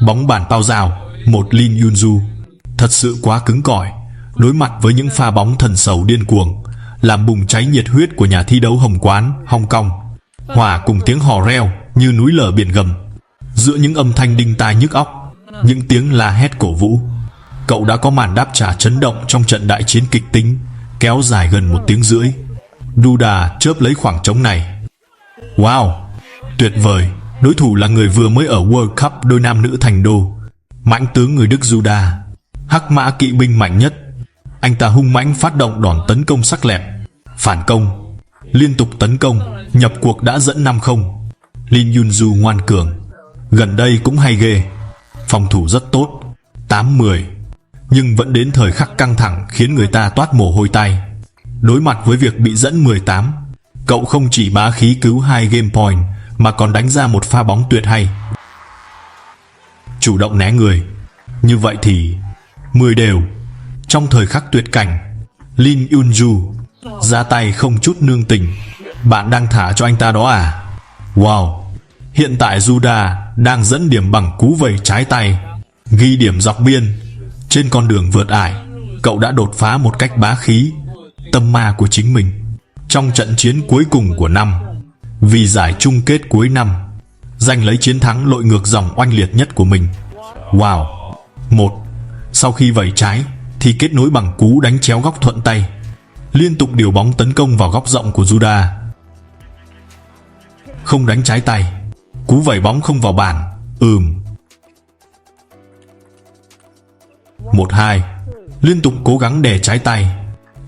Bóng bàn bao rào, một Lin Yunju. Thật sự quá cứng cỏi. Đối mặt với những pha bóng thần sầu điên cuồng, làm bùng cháy nhiệt huyết của nhà thi đấu Hồng Quán, Hong Kong. Hòa cùng tiếng hò reo như núi lở biển gầm. Giữa những âm thanh đinh tai nhức óc, những tiếng la hét cổ vũ, cậu đã có màn đáp trả chấn động trong trận đại chiến kịch tính kéo dài gần 1 tiếng rưỡi. Duda chớp lấy khoảng trống này. Wow, tuyệt vời. Đối thủ là người vừa mới ở World Cup đôi nam nữ thành đô, mãnh tướng người Đức Duda, hắc mã kỵ binh mạnh nhất. Anh ta hung mãnh phát động đòn tấn công sắc lẹm, phản công, liên tục tấn công, nhập cuộc đã dẫn 5-0. Lin Yunju ngoan cường, gần đây cũng hay ghê, phòng thủ rất tốt, 8-10, nhưng vẫn đến thời khắc căng thẳng khiến người ta toát mồ hôi tay. Đối mặt với việc bị dẫn 18, cậu không chỉ bá khí cứu 2 game point mà còn đánh ra một pha bóng tuyệt hay. Chủ động né người, như vậy thì 10 đều. Trong thời khắc tuyệt cảnh, Lin Yunju ra tay không chút nương tình. Bạn đang thả cho anh ta đó à? Wow, hiện tại Duda đang dẫn điểm bằng cú vẩy trái tay, ghi điểm dọc biên. Trên con đường vượt ải, cậu đã đột phá một cách bá khí tâm ma của chính mình trong trận chiến cuối cùng của năm, vì giải chung kết cuối năm, giành lấy chiến thắng lội ngược dòng oanh liệt nhất của mình. Wow. Sau khi vẩy trái thì kết nối bằng cú đánh chéo góc thuận tay, liên tục điều bóng tấn công vào góc rộng của Duda. Không đánh trái tay, cú vẩy bóng không vào bàn. 1-2, liên tục cố gắng đè trái tay,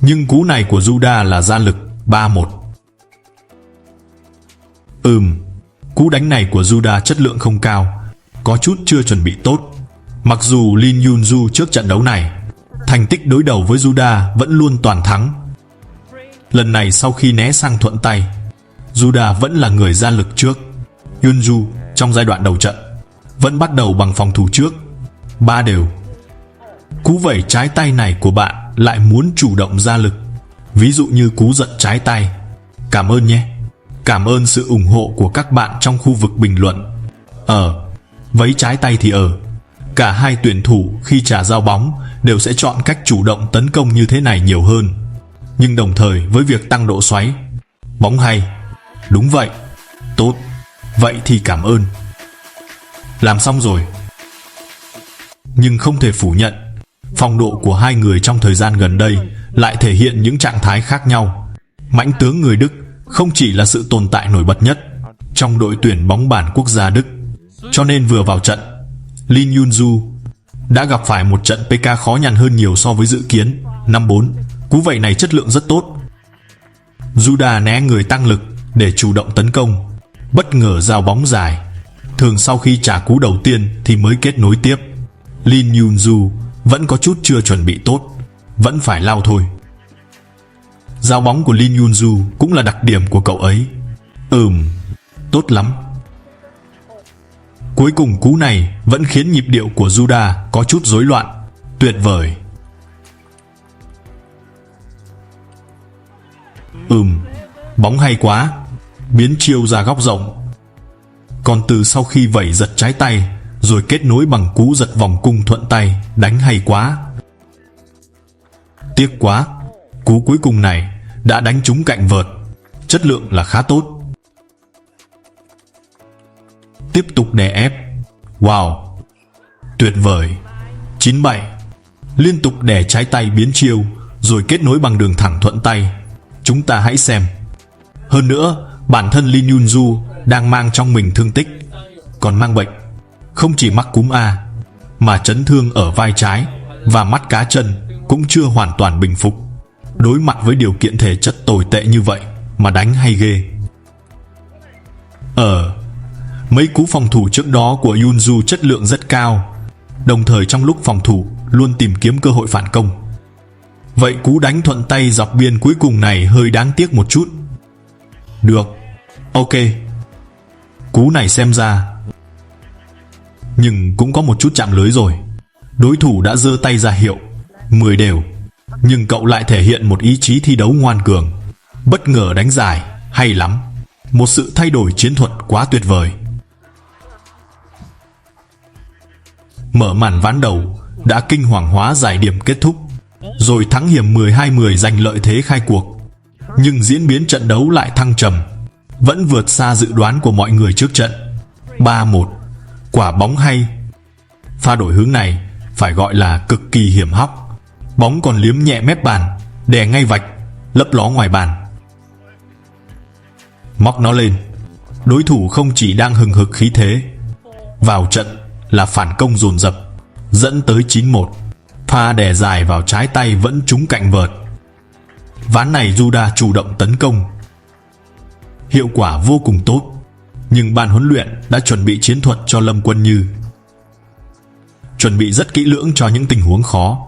nhưng cú này của Duda là ra lực. 3-1. Cú đánh này của Duda chất lượng không cao, có chút chưa chuẩn bị tốt. Mặc dù Lin Yunju trước trận đấu này, thành tích đối đầu với Duda vẫn luôn toàn thắng. Lần này sau khi né sang thuận tay, Duda vẫn là người ra lực trước. Yunju trong giai đoạn đầu trận vẫn bắt đầu bằng phòng thủ trước. 3 đều. Cú vẩy trái tay này của bạn lại muốn chủ động ra lực, ví dụ như cú giật trái tay. Cảm ơn nhé. Cảm ơn sự ủng hộ của các bạn trong khu vực bình luận. Vấy trái tay thì cả hai tuyển thủ khi trả giao bóng đều sẽ chọn cách chủ động tấn công như thế này nhiều hơn, nhưng đồng thời với việc tăng độ xoáy. Bóng hay. Đúng vậy. Tốt. Vậy thì cảm ơn. Làm xong rồi. Nhưng không thể phủ nhận, phong độ của hai người trong thời gian gần đây lại thể hiện những trạng thái khác nhau. Mãnh tướng người Đức không chỉ là sự tồn tại nổi bật nhất trong đội tuyển bóng bàn quốc gia Đức, cho nên vừa vào trận, Lin Yunju đã gặp phải một trận PK khó nhằn hơn nhiều so với dự kiến. 5-4, cú vẩy này chất lượng rất tốt. Duda né người tăng lực để chủ động tấn công, bất ngờ giao bóng dài. Thường sau khi trả cú đầu tiên thì mới kết nối tiếp. Lin Yunju vẫn có chút chưa chuẩn bị tốt, vẫn phải lao thôi. Giao bóng của Lin Yunju cũng là đặc điểm của cậu ấy. Tốt lắm. Cuối cùng cú này vẫn khiến nhịp điệu của Duda có chút rối loạn. Tuyệt vời. Bóng hay quá. Biến chiêu ra góc rộng. Còn từ sau khi vẩy giật trái tay rồi kết nối bằng cú giật vòng cung thuận tay, đánh hay quá. Tiếc quá, cú cuối cùng này đã đánh trúng cạnh vợt. Chất lượng là khá tốt. Tiếp tục đè ép. Wow, tuyệt vời. 9-7, liên tục đè trái tay biến chiêu rồi kết nối bằng đường thẳng thuận tay. Chúng ta hãy xem. Hơn nữa, bản thân Lin Yunju đang mang trong mình thương tích, còn mang bệnh. Không chỉ mắc cúm A, mà chấn thương ở vai trái và mắt cá chân cũng chưa hoàn toàn bình phục. Đối mặt với điều kiện thể chất tồi tệ như vậy mà đánh hay ghê. Mấy cú phòng thủ trước đó của Yunju chất lượng rất cao, đồng thời trong lúc phòng thủ luôn tìm kiếm cơ hội phản công. Vậy cú đánh thuận tay dọc biên cuối cùng này hơi đáng tiếc một chút. Được, ok. Cú này xem ra, nhưng cũng có một chút chạm lưới rồi. Đối thủ đã giơ tay ra hiệu 10 đều, nhưng cậu lại thể hiện một ý chí thi đấu ngoan cường. Bất ngờ đánh dài, hay lắm. Một sự thay đổi chiến thuật quá tuyệt vời. Mở màn ván đầu đã kinh hoàng hóa giải điểm kết thúc, rồi thắng hiểm 12-10 giành lợi thế khai cuộc. Nhưng diễn biến trận đấu lại thăng trầm, vẫn vượt xa dự đoán của mọi người trước trận. 3-1, quả bóng hay. Pha đổi hướng này phải gọi là cực kỳ hiểm hóc. Bóng còn liếm nhẹ mép bàn, đè ngay vạch, lấp ló ngoài bàn. Móc nó lên. Đối thủ không chỉ đang hừng hực khí thế, vào trận là phản công dồn dập, dẫn tới 9-1. Pha đè dài vào trái tay vẫn trúng cạnh vợt. Ván này Juda chủ động tấn công, hiệu quả vô cùng tốt. Nhưng ban huấn luyện đã chuẩn bị chiến thuật cho Lâm Quân Như, chuẩn bị rất kỹ lưỡng cho những tình huống khó.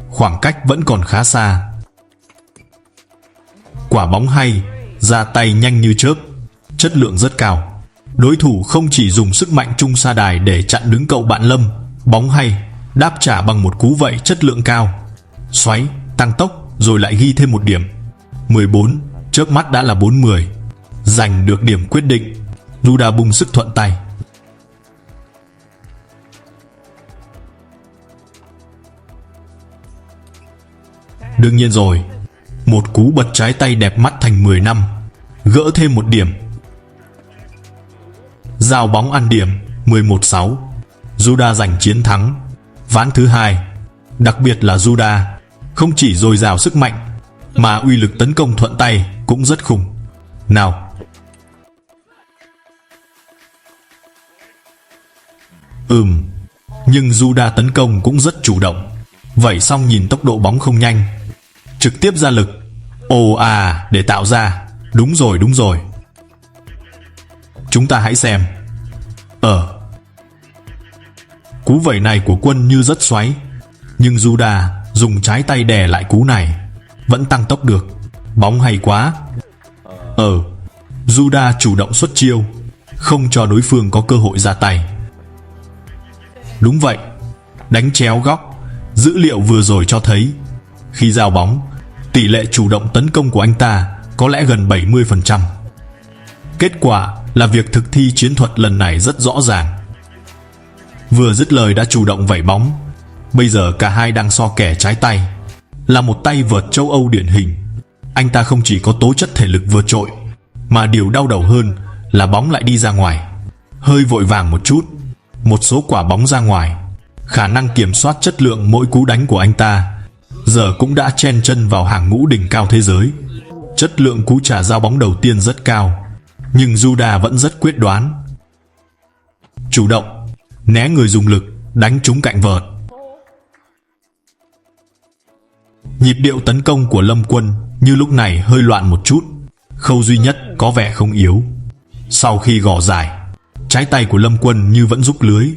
Khoảng cách vẫn còn khá xa. Quả bóng hay, ra tay nhanh như chớp, chất lượng rất cao. Đối thủ không chỉ dùng sức mạnh trung sa đài để chặn đứng cậu bạn Lâm. Bóng hay, đáp trả bằng một cú vẩy chất lượng cao, xoáy, tăng tốc rồi lại ghi thêm một điểm. 14, chớp mắt đã là 4-10. Giành được điểm quyết định, Juda bung sức thuận tay. Đương nhiên rồi, một cú bật trái tay đẹp mắt thành 10 năm, gỡ thêm một điểm. Giao bóng ăn điểm, 11-6. Juda giành chiến thắng. Ván thứ hai, đặc biệt là Juda không chỉ dồi dào sức mạnh mà uy lực tấn công thuận tay cũng rất khủng. Nào, nhưng Juda tấn công cũng rất chủ động. Vậy xong nhìn tốc độ bóng không nhanh, trực tiếp ra lực để tạo ra. Đúng rồi. Chúng ta hãy xem. Cú vẩy này của Quân Như rất xoáy, nhưng Juda dùng trái tay đè lại cú này, vẫn tăng tốc được. Bóng hay quá. Juda chủ động xuất chiêu, không cho đối phương có cơ hội ra tay. Đúng vậy, đánh chéo góc. Dữ liệu vừa rồi cho thấy, khi giao bóng, tỷ lệ chủ động tấn công của anh ta có lẽ gần 70%. Kết quả là việc thực thi chiến thuật lần này rất rõ ràng. Vừa dứt lời đã chủ động vẩy bóng. Bây giờ cả hai đang so kè trái tay, là một tay vợt châu Âu điển hình. Anh ta không chỉ có tố chất thể lực vượt trội, mà điều đau đầu hơn là bóng lại đi ra ngoài. Hơi vội vàng một chút, một số quả bóng ra ngoài. Khả năng kiểm soát chất lượng mỗi cú đánh của anh ta giờ cũng đã chen chân vào hàng ngũ đỉnh cao thế giới. Chất lượng cú trả giao bóng đầu tiên rất cao, nhưng Juda vẫn rất quyết đoán, chủ động, né người dùng lực, đánh trúng cạnh vợt. Nhịp điệu tấn công của Lâm Quân Như lúc này hơi loạn một chút. Khâu duy nhất có vẻ không yếu. Sau khi gõ dài, trái tay của Lâm Quân Như vẫn rúc lưới.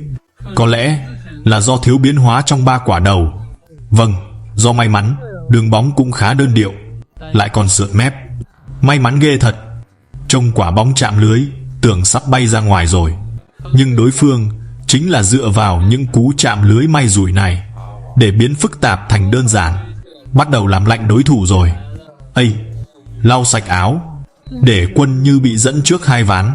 Có lẽ là do thiếu biến hóa trong 3 quả đầu. Vâng, do may mắn, đường bóng cũng khá đơn điệu, lại còn sượt mép. May mắn ghê thật. Trông quả bóng chạm lưới, tưởng sắp bay ra ngoài rồi. Nhưng đối phương chính là dựa vào những cú chạm lưới may rủi này để biến phức tạp thành đơn giản. Bắt đầu làm lạnh đối thủ rồi. Lau sạch áo, để Quân Như bị dẫn trước 2 ván.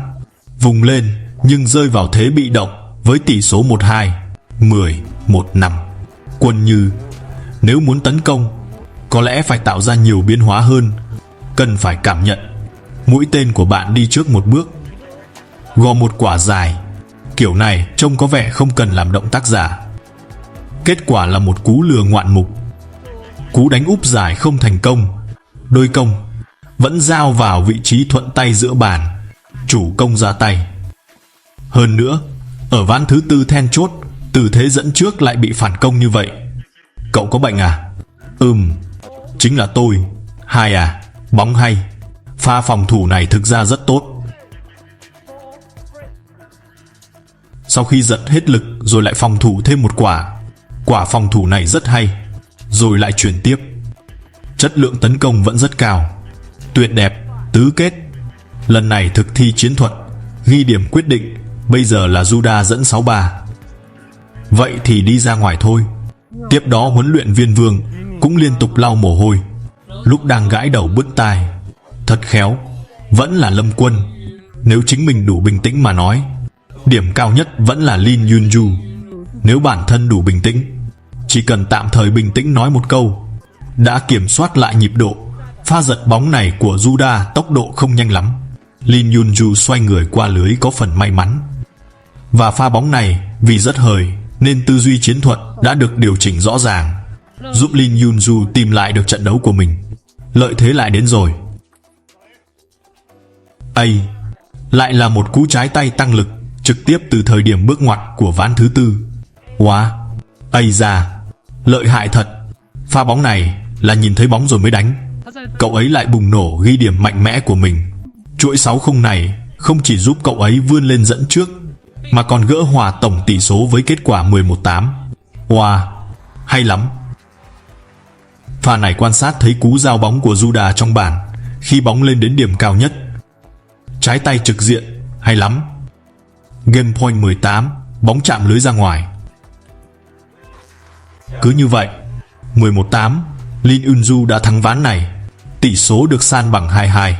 Vùng lên nhưng rơi vào thế bị động với tỷ số 1-2, 10-1-5. Quân Như, nếu muốn tấn công, có lẽ phải tạo ra nhiều biến hóa hơn. Cần phải cảm nhận mũi tên của bạn đi trước một bước, gò một quả dài. Kiểu này trông có vẻ không cần làm động tác giả. Kết quả là một cú lừa ngoạn mục. Cú đánh úp dài không thành công. Đôi công vẫn giao vào vị trí thuận tay giữa bàn, chủ công ra tay. Hơn nữa, ở ván thứ tư then chốt, từ thế dẫn trước lại bị phản công như vậy. Cậu có bệnh à? Chính là tôi. Bóng hay. Pha phòng thủ này thực ra rất tốt. Sau khi giật hết lực rồi lại phòng thủ thêm một quả. Quả phòng thủ này rất hay, rồi lại chuyển tiếp. Chất lượng tấn công vẫn rất cao. Tuyệt đẹp. Tứ kết, lần này thực thi chiến thuật, ghi điểm quyết định. Bây giờ là Juda dẫn 6-3. Vậy thì đi ra ngoài thôi. Tiếp đó huấn luyện viên Vương cũng liên tục lau mồ hôi lúc đang gãi đầu bứt tai. Thật khéo, vẫn là Lâm Quân. Nếu chính mình đủ bình tĩnh mà nói, điểm cao nhất vẫn là Lin Yunju. Nếu bản thân đủ bình tĩnh, chỉ cần tạm thời bình tĩnh nói một câu, đã kiểm soát lại nhịp độ. Pha giật bóng này của Juda tốc độ không nhanh lắm. Lin Yunju xoay người qua lưới có phần may mắn. Và pha bóng này vì rất hời nên tư duy chiến thuật đã được điều chỉnh rõ ràng, giúp Lin Yunju tìm lại được trận đấu của mình. Lợi thế lại đến rồi. Lại là một cú trái tay tăng lực trực tiếp từ thời điểm bước ngoặt của ván thứ tư. Ra, lợi hại thật. Pha bóng này là nhìn thấy bóng rồi mới đánh. Cậu ấy lại bùng nổ ghi điểm mạnh mẽ của mình. Chuỗi 6 không này không chỉ giúp cậu ấy vươn lên dẫn trước, mà còn gỡ hòa tổng tỷ số với kết quả 11-8. Hay lắm. Pha này quan sát thấy cú giao bóng của Juda trong bàn khi bóng lên đến điểm cao nhất. Trái tay trực diện, hay lắm. Game point 18, bóng chạm lưới ra ngoài. Cứ như vậy, 11-8, Lin Yunju đã thắng ván này. Tỷ số được san bằng 2-2.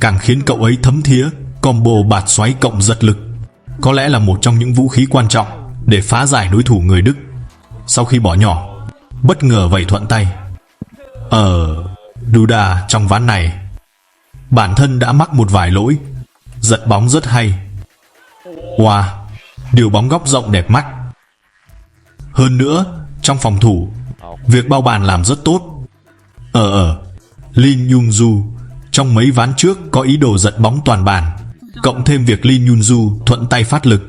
Càng khiến cậu ấy thấm thía, combo bạt xoáy cộng giật lực có lẽ là một trong những vũ khí quan trọng để phá giải đối thủ người Đức. Sau khi bỏ nhỏ, bất ngờ vẩy thuận tay. Duda trong ván này bản thân đã mắc một vài lỗi. Giật bóng rất hay. Điều bóng góc rộng đẹp mắt. Hơn nữa, trong phòng thủ, việc bao bàn làm rất tốt. Lin Yunju trong mấy ván trước có ý đồ giật bóng toàn bàn, cộng thêm việc Lin Yunju thuận tay phát lực,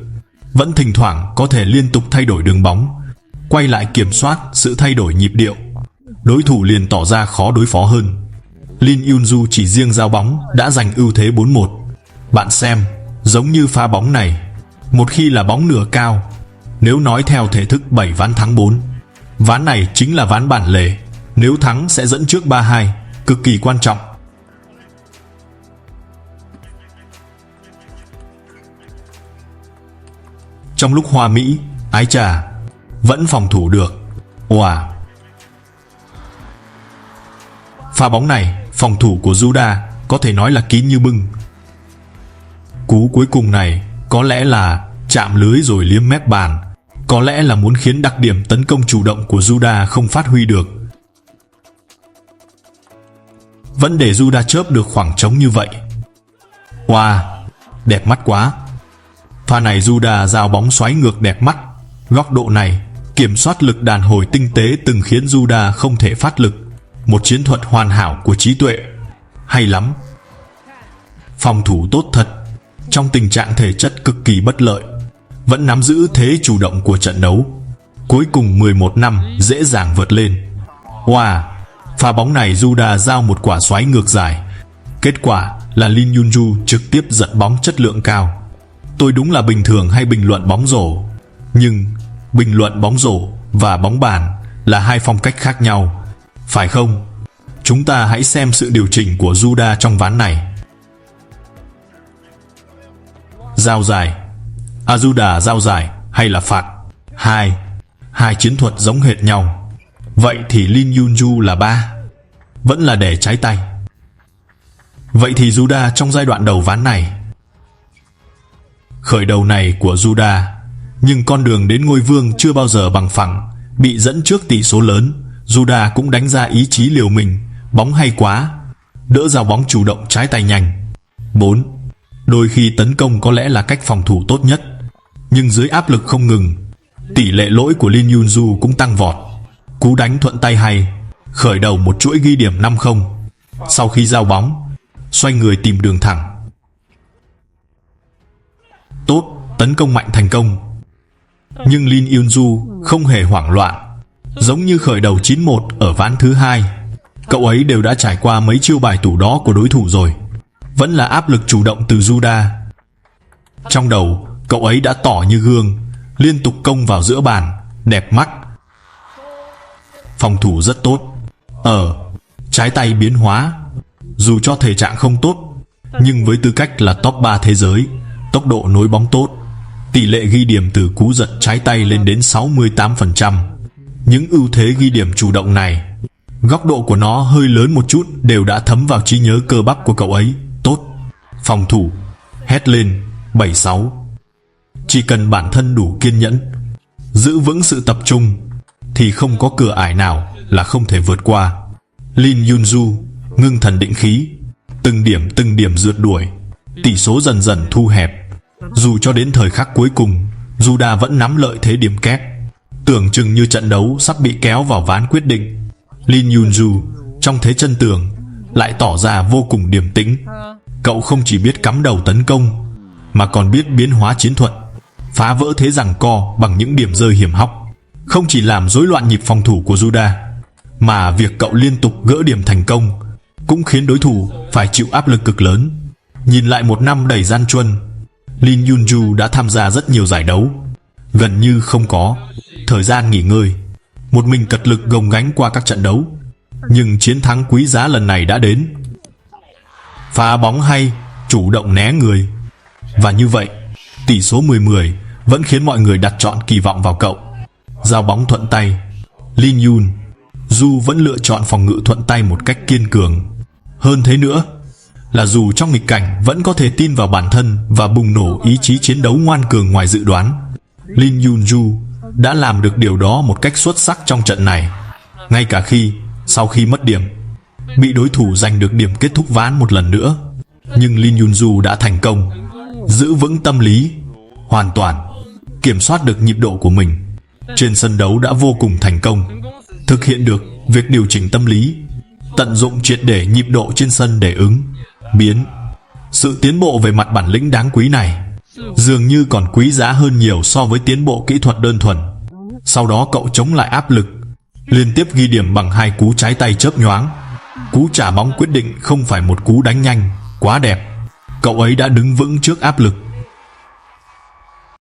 vẫn thỉnh thoảng có thể liên tục thay đổi đường bóng, quay lại kiểm soát sự thay đổi nhịp điệu. Đối thủ liền tỏ ra khó đối phó hơn. Lin Yunju chỉ riêng giao bóng đã giành ưu thế 4-1. Bạn xem, giống như pha bóng này, một khi là bóng nửa cao, nếu nói theo thể thức 7 ván thắng 4, ván này chính là ván bản lề. Nếu thắng sẽ dẫn trước 3-2, cực kỳ quan trọng. Trong lúc hoa mỹ, ái chà, vẫn phòng thủ được. Pha bóng này, phòng thủ của Juda có thể nói là kín như bưng. Cú cuối cùng này có lẽ là chạm lưới rồi liếm mép bàn, có lẽ là muốn khiến đặc điểm tấn công chủ động của Juda không phát huy được. Vẫn để Juda chớp được khoảng trống như vậy. Đẹp mắt quá. Pha này Juda giao bóng xoáy ngược đẹp mắt. Góc độ này, kiểm soát lực đàn hồi tinh tế từng khiến Juda không thể phát lực. Một chiến thuật hoàn hảo của trí tuệ. Hay lắm. Phòng thủ tốt thật. Trong tình trạng thể chất cực kỳ bất lợi, vẫn nắm giữ thế chủ động của trận đấu. Cuối cùng 11-5 dễ dàng vượt lên. Pha bóng này Juda giao một quả xoáy ngược dài. Kết quả là Lin Yunju trực tiếp giật bóng chất lượng cao. Tôi đúng là bình thường hay bình luận bóng rổ, nhưng bình luận bóng rổ và bóng bàn là hai phong cách khác nhau, phải không? Chúng ta hãy xem sự điều chỉnh của Juda trong ván này. Giao dài, Juda giao dài hay là phạt? Hai chiến thuật giống hệt nhau. Vậy thì Lin Yunju là 3, vẫn là để trái tay. Vậy thì Juda trong giai đoạn đầu ván này, khởi đầu này của Juda, nhưng con đường đến ngôi vương chưa bao giờ bằng phẳng. Bị dẫn trước tỷ số lớn, Juda cũng đánh ra ý chí liều mình. Bóng hay quá, đỡ giao bóng chủ động trái tay nhanh. 4. Đôi khi tấn công có lẽ là cách phòng thủ tốt nhất, nhưng dưới áp lực không ngừng, tỷ lệ lỗi của Lin Yunju cũng tăng vọt. Cú đánh thuận tay hay, khởi đầu một chuỗi ghi điểm 5-0. Sau khi giao bóng, xoay người tìm đường thẳng. Tốt, tấn công mạnh thành công. Nhưng Lin Yunju không hề hoảng loạn. Giống như khởi đầu 9-1 ở ván thứ 2, cậu ấy đều đã trải qua mấy chiêu bài tủ đó của đối thủ rồi. Vẫn là áp lực chủ động từ Juda. Trong đầu, cậu ấy đã tỏ như gương, liên tục công vào giữa bàn, đẹp mắt. Phòng thủ rất tốt. Trái tay biến hóa. Dù cho thể trạng không tốt, nhưng với tư cách là top 3 thế giới, tốc độ nối bóng tốt, tỷ lệ ghi điểm từ cú giật trái tay lên đến 68%. Những ưu thế ghi điểm chủ động này Góc độ của nó hơi lớn một chút đều đã thấm vào trí nhớ cơ bắp của cậu ấy. Tốt, phòng thủ, hét lên 76. Chỉ cần bản thân đủ kiên nhẫn, giữ vững sự tập trung, thì không có cửa ải nào là không thể vượt qua. Lin Yunju ngưng thần định khí, từng điểm rượt đuổi. Tỷ số dần dần thu hẹp. Dù cho đến thời khắc cuối cùng, Juda vẫn nắm lợi thế điểm kép. Tưởng chừng như trận đấu sắp bị kéo vào ván quyết định, Lin Yunju trong thế chân tường lại tỏ ra vô cùng điềm tĩnh. Cậu không chỉ biết cắm đầu tấn công, mà còn biết biến hóa chiến thuật, phá vỡ thế giằng co bằng những điểm rơi hiểm hóc. Không chỉ làm rối loạn nhịp phòng thủ của Juda, mà việc cậu liên tục gỡ điểm thành công cũng khiến đối thủ phải chịu áp lực cực lớn. Nhìn lại một năm đầy gian truân, Lin Yunju đã tham gia rất nhiều giải đấu, gần như không có thời gian nghỉ ngơi, một mình cật lực gồng gánh qua các trận đấu. Nhưng chiến thắng quý giá lần này đã đến. Phá bóng hay, chủ động né người. Và như vậy, tỷ số 10-10 vẫn khiến mọi người đặt trọn kỳ vọng vào cậu. Giao bóng thuận tay, Lin Yunju vẫn lựa chọn phòng ngự thuận tay một cách kiên cường. Hơn thế nữa là dù trong nghịch cảnh vẫn có thể tin vào bản thân và bùng nổ ý chí chiến đấu ngoan cường ngoài dự đoán. Lin Yunju đã làm được điều đó một cách xuất sắc trong trận này. Ngay cả khi sau khi mất điểm, bị đối thủ giành được điểm kết thúc ván một lần nữa, nhưng Lin Yunju đã thành công giữ vững tâm lý, hoàn toàn kiểm soát được nhịp độ của mình. Trên sân đấu đã vô cùng thành công, thực hiện được việc điều chỉnh tâm lý, tận dụng triệt để nhịp độ trên sân để ứng biến. Sự tiến bộ về mặt bản lĩnh đáng quý này dường như còn quý giá hơn nhiều so với tiến bộ kỹ thuật đơn thuần. Sau đó cậu chống lại áp lực, liên tiếp ghi điểm bằng 2 cú trái tay chớp nhoáng. Cú trả bóng quyết định không phải một cú đánh nhanh quá đẹp, cậu ấy đã đứng vững trước áp lực,